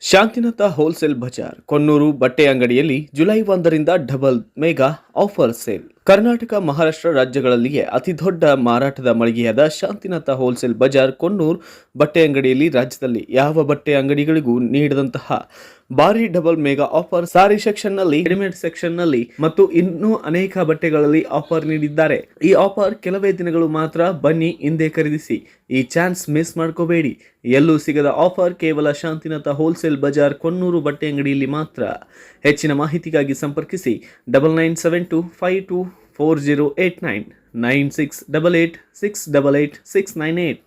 Shantinatha wholesale Bazar Konnur ಬಟ್ಟೆ ಅಂಗಡಿಯಲ್ಲಿ July 1ರಿಂದ double mega offer sale. Karnataka, Maharashtra ರಾಜ್ಯಗಳಲ್ಲಿಯೇ ಅತಿ ದೊಡ್ಡ ಮಾರಾಟದ ಮಳಿಗೆಯಾದ ಶಾಂತಿನಾಥ ಹೋಲ್ಸೇಲ್ ಬಜಾರ್ ಕೊಣ್ಣೂರು ಬಟ್ಟೆ ಅಂಗಡಿಯಲ್ಲಿ ರಾಜ್ಯದಲ್ಲಿ ಯಾವ ಬಟ್ಟೆ ಅಂಗಡಿಗಳಿಗೂ ನೀಡದಂತಹ ಭಾರಿ double mega offer sari section ನಲ್ಲಿ, ರೆಡಿಮೇಡ್ ಸೆಕ್ಷನ್ ನಲ್ಲಿ ಮತ್ತು ಇನ್ನೂ ಅನೇಕ ಬಟ್ಟೆಗಳಲ್ಲಿ ಆಫರ್ ನೀಡಿದ್ದಾರೆ. ಈ ಆಫರ್ ಕೆಲವೇ ದಿನಗಳು ಮಾತ್ರ. ಬನ್ನಿ, ಹಿಂದೆ ಖರೀದಿಸಿ. ಈ ಚಾನ್ಸ್ ಮಿಸ್ ಮಾಡ್ಕೋಬೇಡಿ. ಎಲ್ಲೂ ಸಿಗದ ಆಫರ್ ಕೇವಲ ಶಾಂತಿನಾಥ ಹೋಲ್ಸೇಲ್ ಬಜಾರ್ ಕೊಣ್ಣೂರು ಬಟ್ಟೆ ಅಂಗಡಿಯಲ್ಲಿ ಮಾತ್ರ. ಹೆಚ್ಚಿನ ಮಾಹಿತಿಗಾಗಿ ಸಂಪರ್ಕಿಸಿ 9972524089 9688688698.